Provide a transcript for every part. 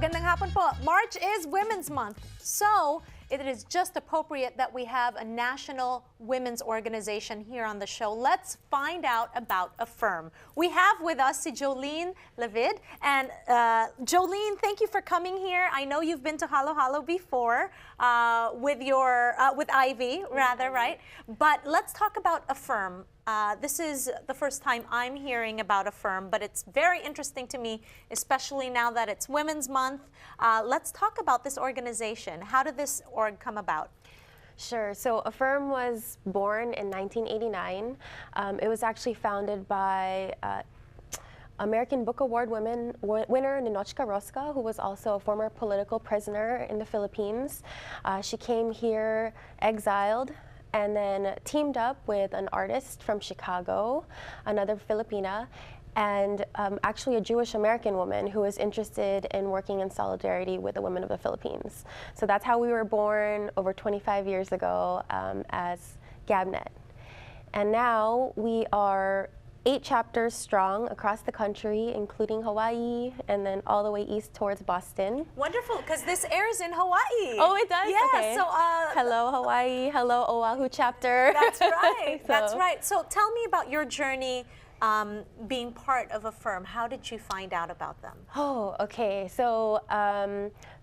Magandang hapon po. March is Women's Month. So, it is just appropriate that we have a national women's organization here on the show. Let's find out about AF3IRM. We have with us si Jollene Levid. And Jollene, thank you for coming here. I know you've been to Halo Halo before with Ivy, rather, right? But let's talk about AF3IRM. This is the first time I'm hearing about AF3IRM, but it's very interesting to me, especially now that it's Women's Month. Let's talk about this organization. How did this org come about? Sure. So AF3IRM was born in 1989. It was actually founded by American Book Award winner Ninochka Rosca, who was also a former political prisoner in the Philippines. She came here exiled and then teamed up with an artist from Chicago, another Filipina, and actually a Jewish American woman who was interested in working in solidarity with the women of the Philippines. So that's how we were born over 25 years ago as GABNet. And now we are 8 chapters strong across the country, including Hawaii, and then all the way east towards Boston. Wonderful, because this airs in Hawaii. Oh, it does? Yeah, okay. so hello, Hawaii. Hello, Oahu chapter. That's right. That's right. So tell me about your journey being part of AF3IRM. How did you find out about them? Oh, okay. So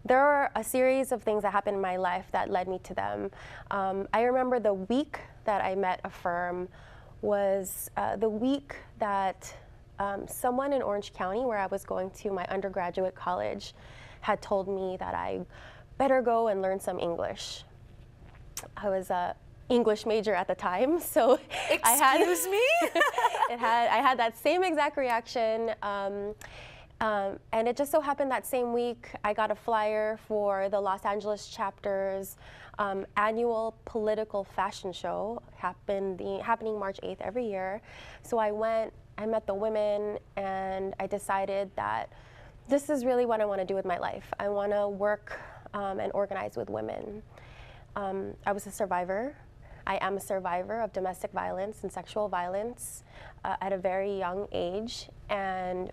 there are a series of things that happened in my life that led me to them. I remember the week that I met AF3IRM was the week that someone in Orange County, where I was going to my undergraduate college, had told me that I better go and learn some English. I was a English major at the time, so Excuse me? I had that same exact reaction. And it just so happened that same week I got a flyer for the Los Angeles chapter's annual political fashion show happening March 8th every year. So I went, I met the women, and I decided that this is really what I want to do with my life. I want to work and organize with women. I was a survivor. I am a survivor of domestic violence and sexual violence at a very young age, and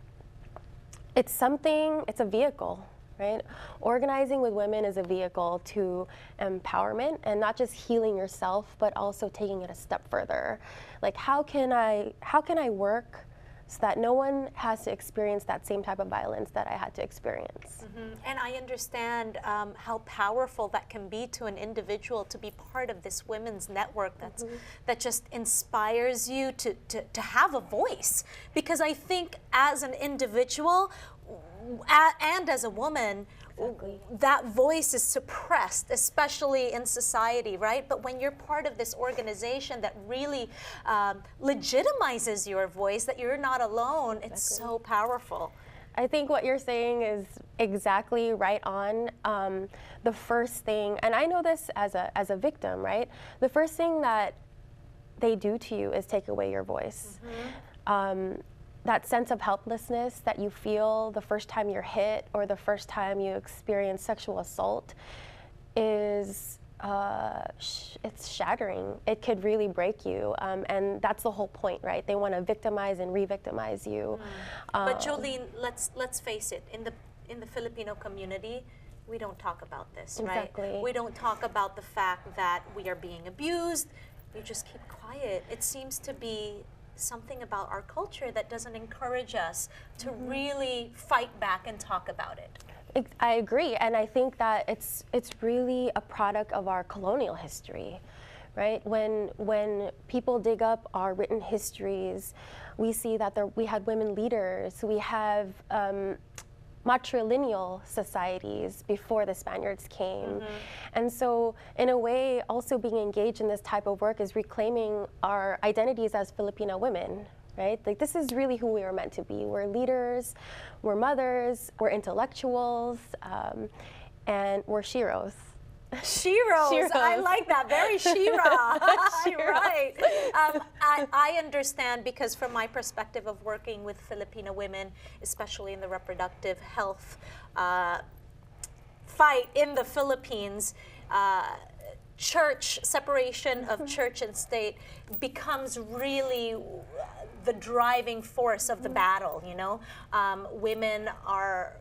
it's a vehicle, right? Organizing with women is a vehicle to empowerment, and not just healing yourself, but also taking it a step further. Like, how can I work so that no one has to experience that same type of violence that I had to experience? Mm-hmm. And I understand how powerful that can be to an individual to be part of this women's network that just inspires you to have a voice. Because I think as an individual and as a woman, exactly, that voice is suppressed, especially in society, right? But when you're part of this organization that really legitimizes your voice, that you're not alone, it's so powerful. I think what you're saying is exactly right on. The first thing, and I know this as a victim, right? The first thing that they do to you is take away your voice. Mm-hmm. That sense of helplessness that you feel the first time you're hit or the first time you experience sexual assault is it's shattering. It could really break you, and that's the whole point, right? They want to victimize and re-victimize you. But Jollene, let's face it. In the Filipino community, we don't talk about this, exactly, right? We don't talk about the fact that we are being abused. You just keep quiet. It seems to be something about our culture that doesn't encourage us to really fight back and talk about it. I agree, and I think that it's really a product of our colonial history, right? When people dig up our written histories, we see that we had women leaders, we have matrilineal societies before the Spaniards came. And so in a way, also being engaged in this type of work is reclaiming our identities as Filipino women, right? Like, this is really who we were meant to be. We're leaders, we're mothers, we're intellectuals, and we're sheroes. Sheroes. I like that. Very Shira. Right. I understand, because from my perspective of working with Filipino women, especially in the reproductive health fight in the Philippines, separation of church and state becomes really the driving force of the battle, you know. Women are,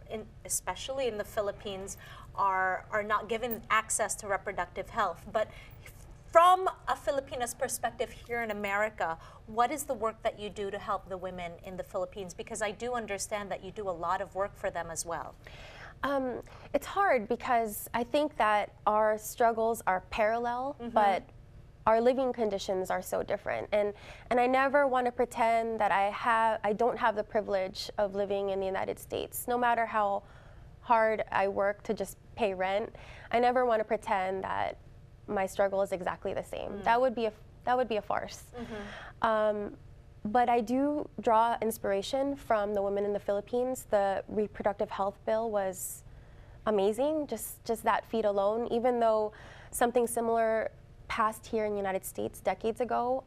especially in the Philippines, are not given access to reproductive health. But from a Filipina's perspective here in America, what is the work that you do to help the women in the Philippines? Because I do understand that you do a lot of work for them as well. It's hard because I think that our struggles are parallel, but our living conditions are so different. And I never want to pretend that I don't have the privilege of living in the United States. No matter how hard I work to just pay rent, I never want to pretend that my struggle is exactly the same. That would be a farce. But I do draw inspiration from the women in the Philippines. The reproductive health bill was amazing, just that feat alone. Even though something similar passed here in the United States decades ago,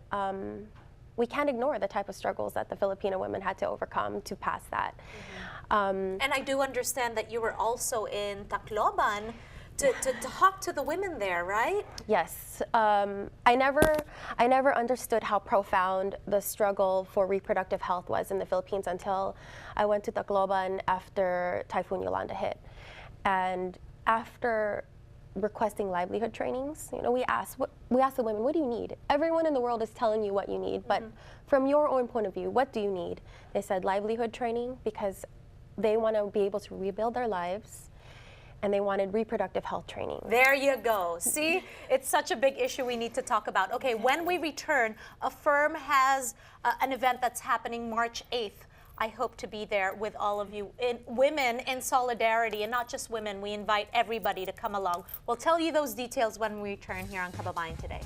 we can't ignore the type of struggles that the Filipino women had to overcome to pass that. And I do understand that you were also in Tacloban to talk to the women there, right? Yes. I never understood how profound the struggle for reproductive health was in the Philippines until I went to Tacloban after Typhoon Yolanda hit. And after requesting livelihood trainings, you know, we asked the women, what do you need? Everyone in the world is telling you what you need, but from your own point of view, what do you need? They said livelihood training because they want to be able to rebuild their lives, and they wanted reproductive health training. There you go. See, it's such a big issue we need to talk about. Okay, when we return, AF3IRM has an event that's happening March 8th. I hope to be there with all of you, women in solidarity, and not just women. We invite everybody to come along. We'll tell you those details when we return here on Kababayan Today.